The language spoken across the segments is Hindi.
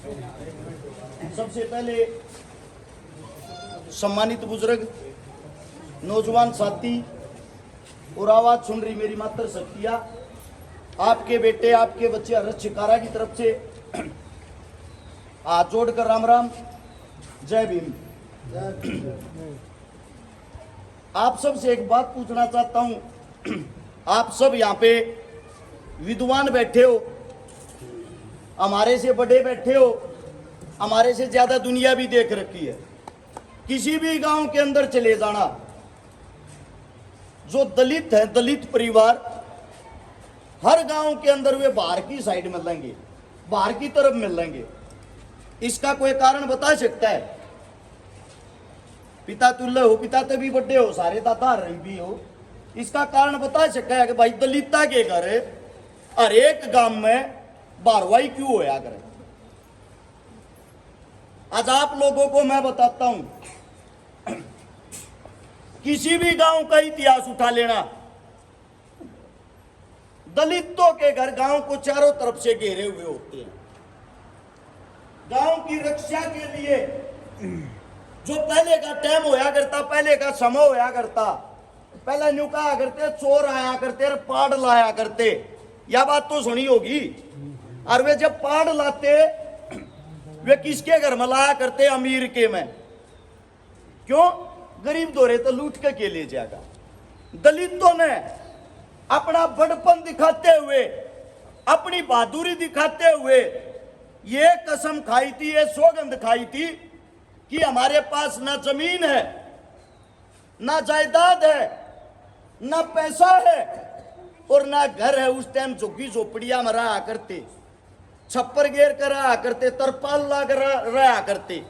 सबसे पहले सम्मानित बुजुर्ग, नौजवान साथी और आवाज सुन रही मेरी मातर शक्तियां, आपके बेटे, आपके बच्चे हर्ष शिकारा की तरफ से हाथ जोड़कर राम राम, जय भीम। आप सब से एक बात पूछना चाहता हूं। आप सब यहाँ पे विद्वान बैठे हो, हमारे से बड़े बैठे हो, हमारे से ज्यादा दुनिया भी देख रखी है। किसी भी गांव के अंदर चले जाना, जो दलित है, दलित परिवार हर गांव के अंदर वे बाहर की साइड मिलेंगे, बाहर की तरफ मिलेंगे। इसका कोई कारण बता सकता है? पिता तुल्य हो, पिता तभी बड़े हो, सारे दादा रही भी हो। इसका कारण बता सकता है कि भाई दलिता के घर हर एक गांव में बारवाई क्यों होया करे? आज आप लोगों को मैं बताता हूं, किसी भी गांव का इतिहास उठा लेना, दलितों के घर गांव को चारों तरफ से घेरे हुए होते हैं। गांव की रक्षा के लिए जो पहले का टाइम होया करता, पहले का समय होया करता, पहले न्यू कहा करते चोर आया करते, पाड़ लाया करते, यह बात तो सुनी होगी। और वे जब पाड़ लाते वे किसके घर में लाया करते? अमीर के में। क्यों? गरीब दोरे तो लूट के ले जाएगा। दलितों ने अपना बड़पन दिखाते हुए, अपनी बहादुरी दिखाते हुए ये कसम खाई थी, ये सौगंध खाई थी कि हमारे पास ना जमीन है, ना जायदाद है, ना पैसा है और ना घर है। उस टाइम झुग्गी झोपड़ियां में रहा करते, छप्पर घेर कर रहा करते, तरपाल ला कर रहा करते।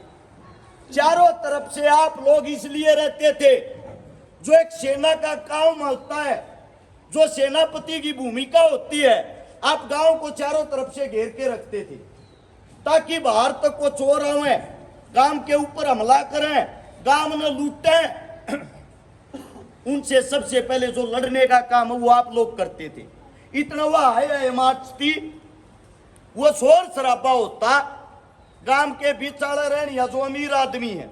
चारों तरफ से आप लोग इसलिए रहते थे, जो एक सेना का काम होता है, जो सेनापति की भूमिका होती है, आप गांव को चारों तरफ से घेर के रखते थे ताकि बाहर तक को चोर आवे, गांव के ऊपर हमला करें, गांव न लूटें। उनसे सबसे पहले जो लड़ने का काम है वो आप लोग करते थे। इतना वह है मार्च थी, वो शोर शराबा होता, गांव के बीच रहने या जो अमीर आदमी है,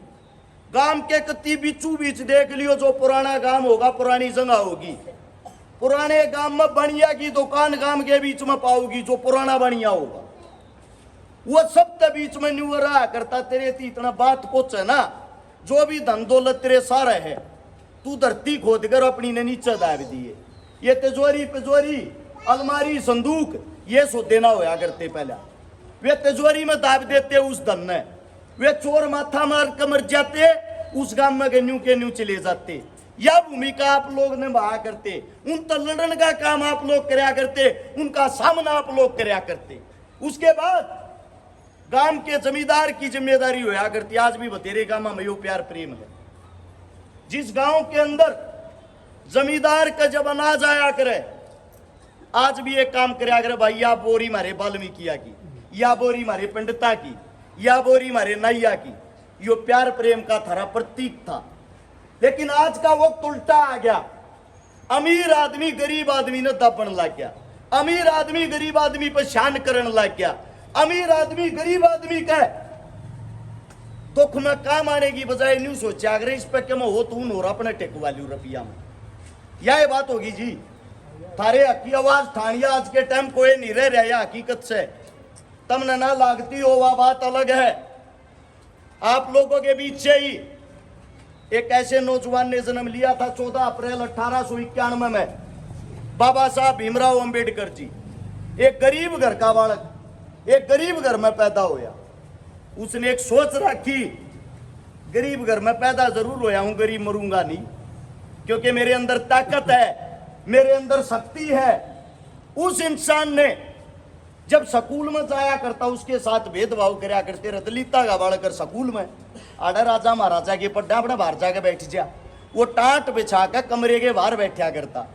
गांव के कति बीचू बीच देख लियो, जो पुराना गांव होगा, पुरानी जगह होगी, पुराने गांव में बनिया की दुकान गांव के बीच में पाओगी, जो पुराना बनिया होगा, वो सब के बीच में न्यू रहा करता। तेरे थी इतना बात पहुंचे ना, जो भी धन दौलत तेरे सारा है, तू धरती खोद कर अपनी ने नीचे दाब दिए। ये तिजोरी पिजोरी, अलमारी, संदूक, ये सो देना होया करते। पहला वे तिजोरी में दाब देते उस धन ने, वे चोर माथा मार कर मर जाते, उस गांव में न्यू के न्यू चले जाते। यह भूमिका आप लोग निभाया करते, उन तलड़न का काम आप लोग करया करते, उनका सामना आप लोग करया करते। उसके बाद गांव के जमींदार की जिम्मेदारी होया करती। आज भी बतेरे गांव में यो प्यार प्रेम है। जिस गांव के अंदर जमींदार का जब अनाज आया करे, आज भी एक काम करया करे, भाई या बोरी मारे वाल्मीकिया की, या बोरी मारे पंडिता की, या बोरी मारे नैया की। यो प्यार प्रेम का थारा प्रतीक था। लेकिन आज का वक्त उल्टा आ गया। अमीर आदमी गरीब आदमी ने दबन लग गया, अमीर आदमी गरीब आदमी पर शान करने लग गया। अमीर आदमी गरीब आदमी का दुख में काम आने की बजाय न्यू सोचा अगर इस पे क्या हो तू नोरा अपने टेक वाली रुपया में। यह बात होगी जी, थारे हकी आवाज ठानिया आज के टाइम कोई नहीं रह रहा हकीकत से, तमने ना लागती हो वह बात अलग है। आप लोगों के बीच से ही एक ऐसे नौजवान ने जन्म लिया था 14 अप्रैल 1891 में, बाबा साहब भीमराव अंबेडकर जी। एक गरीब घर का बालक, एक गरीब घर में पैदा होया। उसने एक सोच रखी, गरीब घर में पैदा जरूर होया हूं, गरीब मरूंगा नहीं, क्योंकि मेरे अंदर ताकत है, मेरे अंदर शक्ति है। उस इंसान ने जब स्कूल में जाया करता, उसके साथ भेदभाव करया करते। दलिता का बालक स्कूल में आड़ा राजा महाराजा के पड्डा अपने बाहर जाके बैठ जा, वो टाट बिछा कर कमरे के बाहर बैठा करता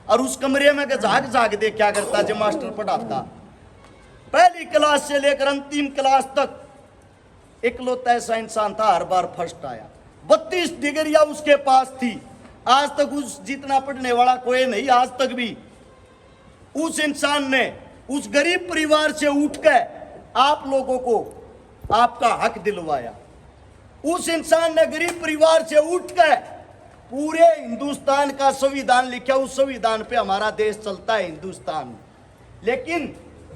और उस कमरे में जाग जाग देखा करता जब मास्टर पढ़ाता। पहली क्लास से लेकर अंतिम क्लास तक इकलौता ऐसा इंसान था, हर बार फर्स्ट आया। 32 डिग्रियां उसके पास थी। आज तक उस जितना पढ़ने वाला कोई नहीं, आज तक भी उस इंसान ने उस गरीब परिवार से उठकर आप लोगों को आपका हक दिलवाया। उस इंसान ने गरीब परिवार से उठकर पूरे हिंदुस्तान का संविधान लिखा। उस संविधान पे हमारा देश चलता है हिंदुस्तान में। लेकिन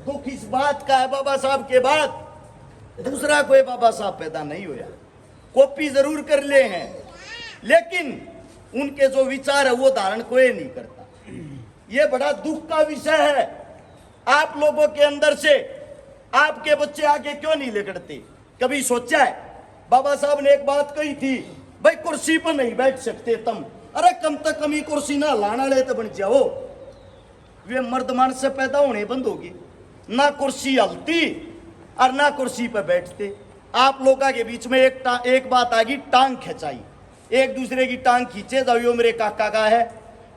दुख इस बात का है, बाबा साहब के बाद दूसरा कोई बाबा साहब पैदा नहीं हुआ। कॉपी जरूर कर ले हैं, लेकिन उनके जो विचार है वो धारण कोई नहीं करता। ये बड़ा दुख का विषय है। आप लोगों के अंदर से आपके बच्चे आगे क्यों नहीं निकलते? कभी सोचा है? बाबा साहब ने एक बात कही थी, भाई कुर्सी पर नहीं बैठ सकते तुम, अरे कम तक कम ही कुर्सी ना लाना ले तो बन जाओ। वे मर्द मानस से पैदा होने बंद होगी, ना कुर्सी हलती और ना कुर्सी पर बैठते। आप लोगों के बीच में एक बात आ गई, टांग खिंचाई, एक दूसरे की टांग खींचे जाओ। यो मेरे काका का है,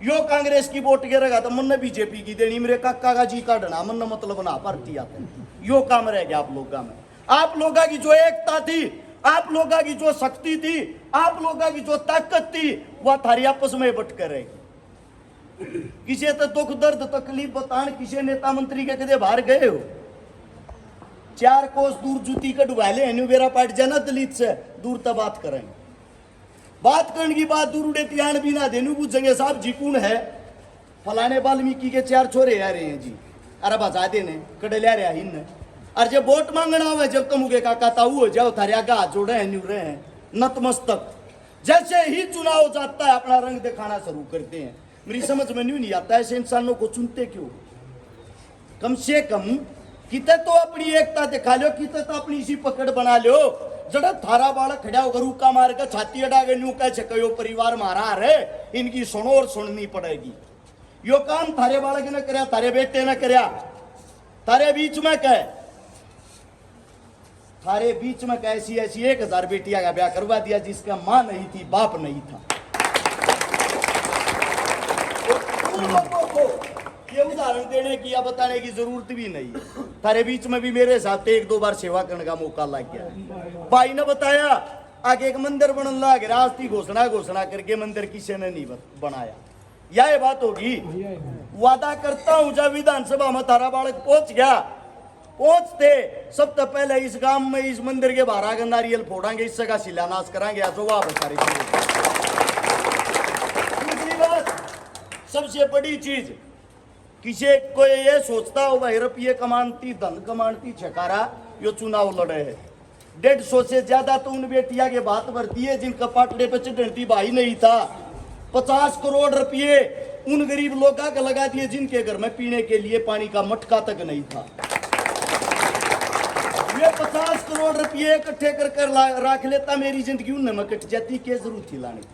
यो कांग्रेस की वोट गिरेगा तो मन बीजेपी की देनी, मेरे काका का जी काटना मन मतलब ना पार्टी आते। यो काम रह गया आप लोगों में। आप लोगों की जो एकता थी, आप लोगों की जो शक्ति थी, आप लोगों की जो ताकत थी, वह थारी आपस में बट कर रहेगी। किसी तो दुख दर्द तकलीफ बतान, किसी नेता मंत्री के कदे बाहर गए हो? 4 कोस दूर जूती का डुबा ले, मेरा पार्ट जाना दलित से दूर तक बात करेंगे। बात करने की बात दूर उड़े त्यान भी ना देनू पूछेंगे, साहब जी कौन है? फलाने वाल्मीकि के 4 छोरे आ रहे हैं जी, अरे बजा देने कड़े ले रहा हिन। और जब वोट मांगना हो, जब तुम उगे काका ताऊ हो जाओ, थारे आगे हाथ जोड़े हैं, न्यू रहे हैं नतमस्तक। जैसे ही चुनाव जाता है अपना रंग दिखाना शुरू करते हैं। मेरी समझ में नहीं आता ऐसे इंसानों को चुनते क्यों? कम से कम किते तो अपनी एकता दिखा लो, किते तो अपनी सी पकड़ बना लो। जड़ा थारा बालक खड़ा होकर रूका मार कर छाती अड़ा के न्यू कह कहो परिवार मारा रे, इनकी सुनो और सुननी पड़ेगी। यो काम थारे बालक ने करया, थारे बेटे ने करया, थारे बीच में कह, थारे बीच में कैसी ऐसी 1000 बेटियां का ब्याह करवा दिया जिसका मां नहीं थी, बाप नहीं था। लोगों को ये उदाहरण देने की या बताने की जरूरत भी नहीं। थारे बीच में भी मेरे साथ 1-2 बार सेवा करने का मौका लग गया। भाई ने बताया आगे एक मंदिर बनने लग रहा, आज घोषणा करके मंदिर किसी ने नहीं बनाया। यह बात होगी। वादा करता हूं जब विधानसभा में थारा बालक पहुंच गया, पहुंचते सबसे पहले इस गांव में इस मंदिर के बाहर आगे नारियल फोड़ांगे, इससे का शिलान्यास करांगे। जो वहां बता रही दूसरी बात, सबसे बड़ी चीज, किसी को ये सोचता हो भाई रुपये कमानती धन कमानती छकारा यो चुनाव लड़े है। 150 से ज्यादा तो उन बेटिया के बात भरती है जिनका पाटड़े पे चढ़ती भाई नहीं था। 50 करोड़ रुपये उन गरीब लोगों का लगा दिए जिनके घर में पीने के लिए पानी का मटका तक नहीं था। ये 50 करोड़ रुपये इकट्ठे कर रख लेता, मेरी जिंदगी उनमें में कट जाती, क्या जरूरत थी लाने की?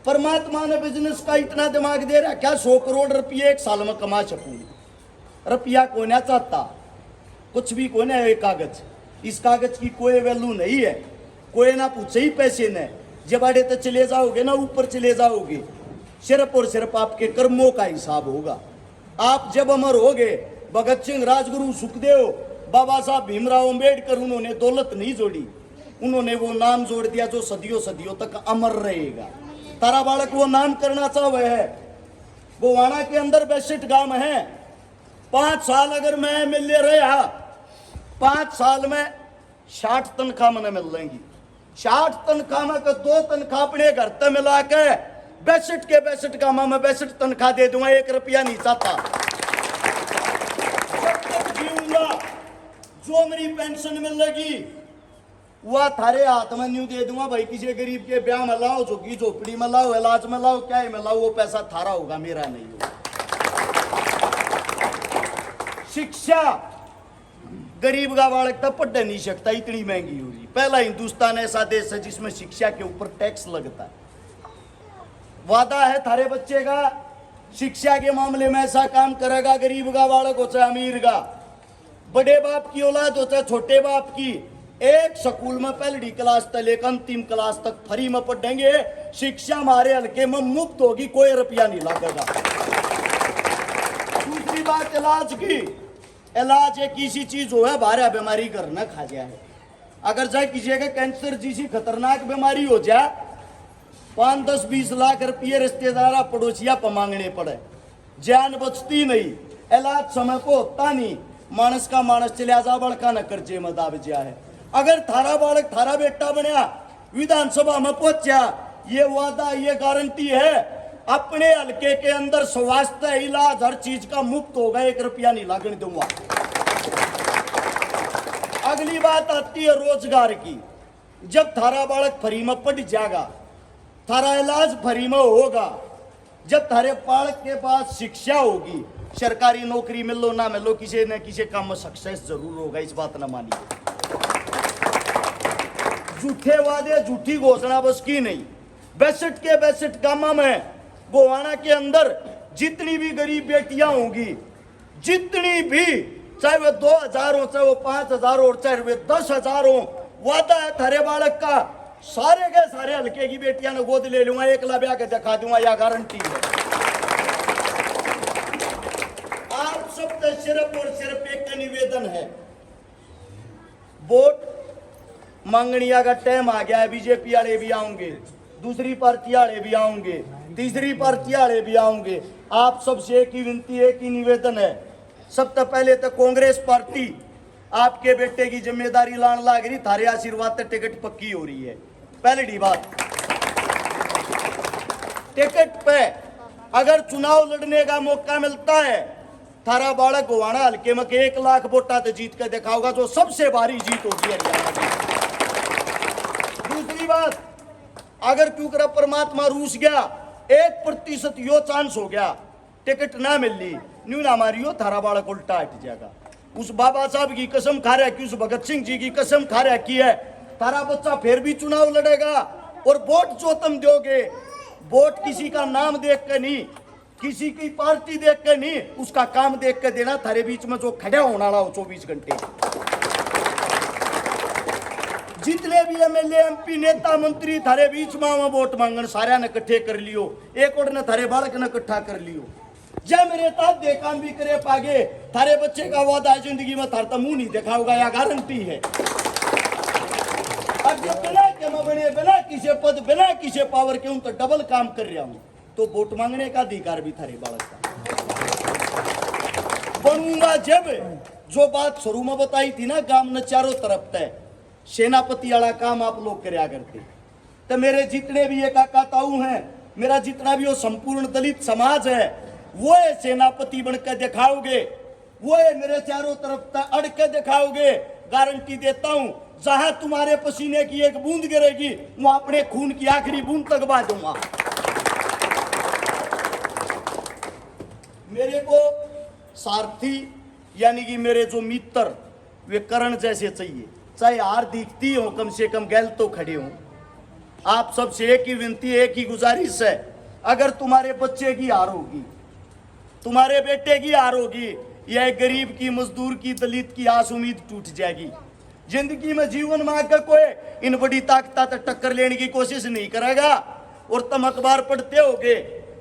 परमात्मा ने बिजनेस का इतना दिमाग दे रहा, क्या 100 करोड़ रुपये एक साल में कमा सकूंगी? रुपया कोई ना चाहता, कुछ भी कोई ना। एक कागज, इस कागज की कोई वैल्यू नहीं है, कोई ना पूछे ही पैसे ने। जब आड़े तो चले जाओगे ना, ऊपर चले जाओगे, सिर्फ और सिर्फ आपके कर्मों का हिसाब होगा। आप जब अमर होगे, भगत सिंह, राजगुरु, सुखदेव, बाबा साहब भीमराव अंबेडकर, उन्होंने दौलत नहीं जोड़ी, उन्होंने वो नाम जोड़ दिया जो सदियों सदियों तक अमर रहेगा। तारा बालक वो नाम करना चाहे है। गोवाना के अंदर 62 गांव है। 5 साल अगर मैं एमएलए रहा, 5 साल में 60 तनख्वाह मैंने मिल जाएंगी। 60 तनख्वाह में 2 तनख्वाह अपने घर तक मिला के 62 के 62 गांव में 62 तनख्वाह दे दूंगा, 1 रुपया नहीं चाहता। जीऊंगा, जो मेरी पेंशन मिलेगी वह थारे हाथ में न्यू दे दूंगा। भाई किसी गरीब के ब्याह में लाओ, झुग्गी झोपड़ी में लाओ, इलाज में लाओ, क्या में लाओ, वो पैसा थारा होगा, मेरा नहीं होगा। शिक्षा, गरीब का बालक तब पढ़ नहीं सकता, इतनी महंगी हो रही। पहला हिंदुस्तान ऐसा देश है जिसमें शिक्षा के ऊपर टैक्स लगता है। वादा है थारे बच्चे का शिक्षा के मामले में ऐसा काम करेगा, गरीब का बालक हो चाहे अमीर का, बड़े बाप की औलाद हो चाहे छोटे बाप की, एक स्कूल में पहली क्लास तक लेकर अंतिम क्लास तक फ्री में पढ़ेंगे। शिक्षा हमारे हल्के में मुफ्त होगी, कोई रुपया नहीं लगेगा। दूसरी बात इलाज की, इलाज एक ऐसी चीज हो है, बारह बीमारी घर न खा गया है। अगर चाहे किसी का कैंसर जैसी खतरनाक बीमारी हो जाए, 5, 10, 20 लाख रुपये रिश्तेदार पड़ोसिया पर मांगने पड़े, जान बचती नहीं, इलाज समय को होता नहीं, मानस का मानस चलिया जा, बड़का न कर्जे में दाब जा है। अगर थारा बालक थारा बेटा बनया विधानसभा में पहुंचा, ये वादा ये गारंटी है अपने हल्के के अंदर स्वास्थ्य इलाज हर चीज का मुफ्त होगा, 1 रुपया नहीं लागने दूंगा। अगली बात आती है रोजगार की। जब थारा बालक फ्री में पढ़ जाएगा, थारा इलाज फ्री में होगा, जब थारे बालक के पास शिक्षा होगी, सरकारी नौकरी मिलो ना मिलो किसी न किसी काम में सक्सेस जरूर होगा, इस बात ना मानिए। झूठे वादे झूठी घोषणा बस की नहीं। 62 के 62 गांव में गोवाना के अंदर जितनी भी गरीब बेटियां होंगी, जितनी भी, चाहे वो 2000 हो, चाहे वो 5000 हो, चाहे वे 10,000 हो, वादा है थारे बालक का सारे के सारे हल्के की बेटियां ने गोद ले लूंगा, 1 लाख के दिखा दूंगा, यह गारंटी है। आप सबसे सिर्फ और सिर्फ एक निवेदन है, वोट मांगनिया का टाइम आ गया है। बीजेपी वाले भी आएंगे, दूसरी पार्टी वाले भी आएंगे, तीसरी पार्टी वाले भी आएंगे। आप सबसे एक ही विनती है, एक ही निवेदन है। सबसे पहले तो कांग्रेस पार्टी आपके बेटे की जिम्मेदारी लाने लग रही, थारे आशीर्वाद से टिकट पक्की हो रही है। पहली बात, टिकट पे अगर चुनाव लड़ने का मौका मिलता है, थारा बालक गोवाना हल्के में 1 लाख वोटा तो जीत कर दिखाओगा, जो सबसे भारी जीत होगी हरियाणा की। दूसरी बात, अगर क्योंकि परमात्मा रूस गया, 1% यो चांस हो गया टिकट ना मिल ली, न्यू ना मारियो, थारा बालक उल्टा हट जाएगा। उस बाबा साहब की कसम खा रहा कि, उस भगत सिंह जी की कसम खा रहा की है, थारा बच्चा फिर भी चुनाव लड़ेगा। और वोट जो तुम दोगे, वोट किसी का नाम देख के नहीं, किसी की पार्टी देख के नहीं, उसका काम देख के देना। थारे बीच में जो खड़ा होना हो 24 घंटे, जितने भी एमएलए एमपी नेता मंत्री थारे बीच में वोट मांगन, सारे ने इकट्ठे कर लियो, एक और ने थारे बालक ने इकट्ठा कर लियो। जब मेरे ताप दे काम भी करे पागे, थारे बच्चे का वादा जिंदगी में थारता मुंह नहीं दिखाओगा, या गारंटी है। अब बिना के मैं बने, बिना किसी पद, बिना किसी पावर के, उन तो डबल काम कर रहा हूं, तो वोट मांगने का अधिकार भी थारे बालक का बनूंगा। जब जो बात शुरू में बताई थी ना, गांव ने चारों तरफ तय सेनापति वाला काम आप लोग करया करते, तो मेरे जितने भी ये काका ताऊ हैं, मेरा जितना भी वो संपूर्ण दलित समाज है, वो सेनापति बनकर दिखाओगे, वो मेरे चारों तरफ तक अड़ के दिखाओगे। गारंटी देता हूं, जहां तुम्हारे पसीने की एक बूंद गिरेगी, वहां अपने खून की आखिरी बूंद तक बहा दूंगा। मेरे को सारथी यानी कि मेरे जो मित्र, वे करण जैसे चाहिए, चाहे हार दिखती हो, कम से कम गैल तो खड़े हो। आप सबसे एक ही विनती, एक ही गुजारिश है, अगर तुम्हारे बच्चे की हार होगी, तुम्हारे बेटे की हार होगी, यह गरीब की, मजदूर की, दलित की आस उम्मीद टूट जाएगी। जिंदगी में जीवन में आकर कोई इन बड़ी ताकत तक टक्कर लेने की कोशिश नहीं करेगा। और तुम अखबार पढ़ते होगे,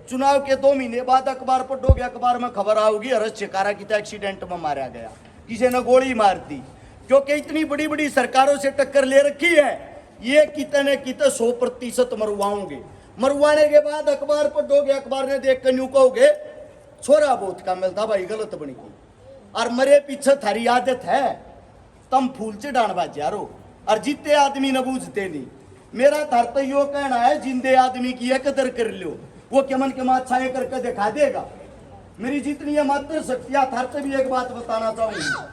चुनाव के 2 महीने बाद अखबार पढ़ोगे, अखबार में खबर आओगी हर्ष शिकारा की तो एक्सीडेंट में मारा गया, किसी ने गोली मार दी। क्योंकि इतनी बड़ी बड़ी सरकारों से टक्कर ले रखी है, ये कितने 100% मरवाओगे। मरवाने के बाद अखबार पढ़ोगे, अखबार ने देख कर यूं कहोगे, छोरा बहुत का मिलता भाई, गलत बनी गई। और मरे पीछे थारी आदत है, तुम फूल चढ़ान बाजारो, और जीते आदमी न बूझते नहीं। मेरा थार तो यो कहना है, जिंदे आदमी की कदर कर लो, वो के मन के माछाए करके दिखा देगा। मेरी जितनी है मात्र शक्तियां, थार से भी एक बात बताना चाहूंगी।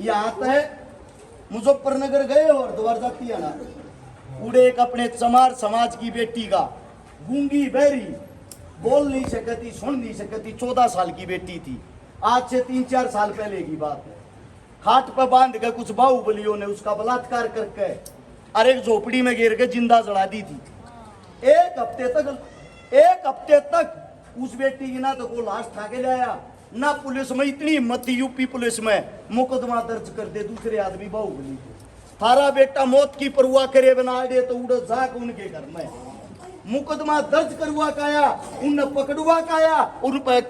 यहाँ तो मुजफ्फरनगर गए और द्वार जाती है ना, उड़े एक अपने चमार समाज की बेटी का, गूंगी बहरी, बोल नहीं सकती, सुन नहीं सकती, 14 साल की बेटी थी। आज से 3-4 साल पहले की बात है। खाट पर बांध कर कुछ बाहुबलियों ने उसका बलात्कार करके और एक झोपड़ी में गिर के जिंदा जला दी थी। एक हफ्ते तक उस बेटी की ना तो कोई लाश उठा के लाया, ना पुलिस में इतनी हिम्मत थी, यूपी पुलिस में मुकदमा दर्ज कर दे दूसरे आदमी बाहुबली को। थारा बेटा मौत की परवाह करे बना दे तो उड़ जाक उनके घर में मुकदमा दर्ज करवा काया, उन पकड़वा काया, उन पर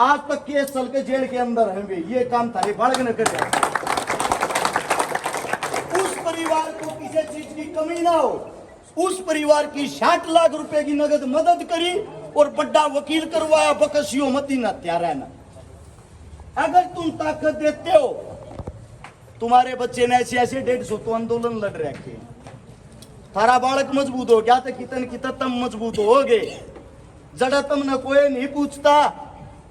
आज तक केस चल के जेल के अंदर हैं। ये काम थारे बालक न कर जाए। उस परिवार को किसी चीज की कमी ना हो, उस परिवार की 60 लाख रुपए की नगद मदद करी और बड़ा वकील करवाया, बकसियों मती ना त्यारा ना। अगर तुम ताकत देते हो तुम्हारे बच्चे ने ऐसे ऐसे 150 तो आंदोलन लड़ रखे हैं। थारा बालक मजबूत हो गया तो कितन कितना तम मजबूत हो गए। जड़ा तुमने कोई नहीं पूछता,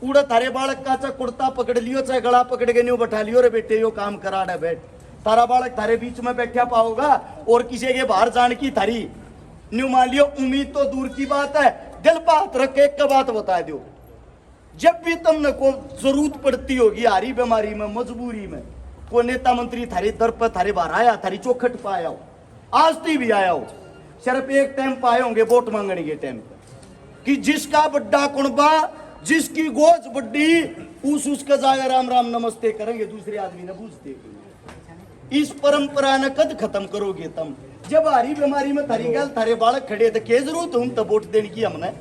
उड़ा थारे बालक का चाहे कुर्ता पकड़ लियो चाहे गला पकड़ के न्यू बैठा लियो रे बेटे यो काम करा डे बैठ। तारा बालक थारे बीच में बैठा पाओगा और किसी के बाहर जाने की थारी न्यू मान लियो उम्मीद तो दूर की बात है, दिल पर हाथ रख के एक बात बता दो, जब भी तुमने को जरूरत पड़ती होगी हारी बीमारी में मजबूरी में, कोई नेता मंत्री थारे दर पर थारे बाहर आया, थारी चौखट पर आया हो, आज ती भी आया हो, सिर्फ एक टाइम पाए होंगे वोट मांगने के टाइम पर कि जिसका बड्डा कुणबा जिसकी गोज बड्डी उसका जाकर राम राम नमस्ते करेंगे, दूसरे आदमी ने पूछते। इस परंपरा ने कद खत्म करोगे तुम? जब हारी बीमारी में थारी गल थारे बालक खड़े थे के जरूरत हम तो वोट देने की हमने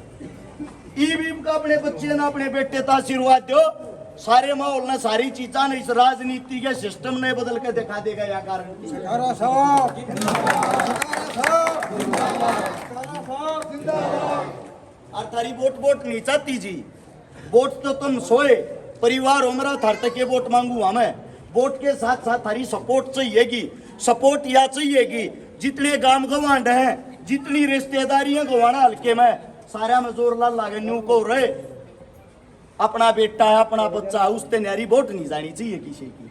ईवीएम का अपने बच्चे ना अपने बेटे का आशीर्वाद दो, सारे माहौल ने सारी चीजा ने इस राजनीति के सिस्टम ने बदल के दिखा देगा या कारण और थारी वोट नहीं चाहती जी, वोट तो तुम सोए परिवार हमारा थार तक के वोट मांगू हमें, वोट के साथ साथ थारी सपोर्ट चाहिएगी। सपोर्ट या चाहिएगी जितने गांव गवांड हैं, जितनी रिश्तेदारियां गवाना हल्के में सारा में जोर लाल लागे न्यू को रहे अपना बेटा है अपना बच्चा है उससे न्यारी वोट नहीं जानी चाहिए किसी की,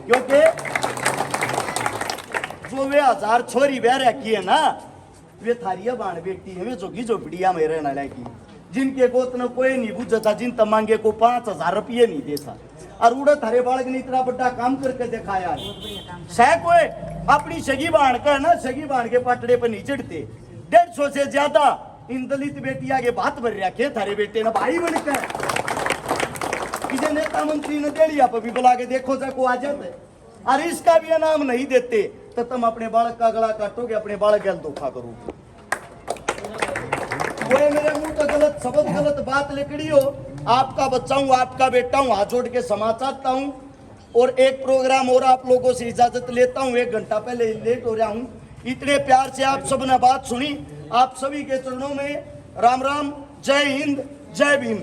क्योंकि जो वे 1000 छोरी बह रखी है ना वे थारिया बाण बेटी है, वे जोगी झोपड़िया में रहने लायकी, जिनके गोत ने कोई नहीं बुझता, जिन तमांगे को 5000 रुपये नहीं देता और उड़ा थारे बालक ने इतना बड़ा काम करके दिखाया सह कोई अपनी सगी बाण का ना सगी बाण के पाटड़े पर नहीं चढ़ते। 150 से ज्यादा इन दलित बेटिया के बात भर रखे थारे बेटे ने भाई बनकर किसी नेता मंत्री ने दे लिया पर भी बुला के देखो को आ जाते और इसका भी इनाम नहीं देते तो तुम अपने बालक का गला काटोगे, अपने बालक गल धोखा करोगे। कोई मेरे मुंह तो गलत शब्द गलत बात लिखड़ी हो, आपका बच्चा हूं आपका बेटा हूं, हाथ जोड़ के क्षमा चाहता हूं और एक प्रोग्राम और आप लोगों से इजाजत लेता हूं, 1 घंटा पहले लेट हो रहा हूं। इतने प्यार से आप सब ने बात सुनी, आप सभी के चरणों में राम राम, जय हिंद, जय भीम।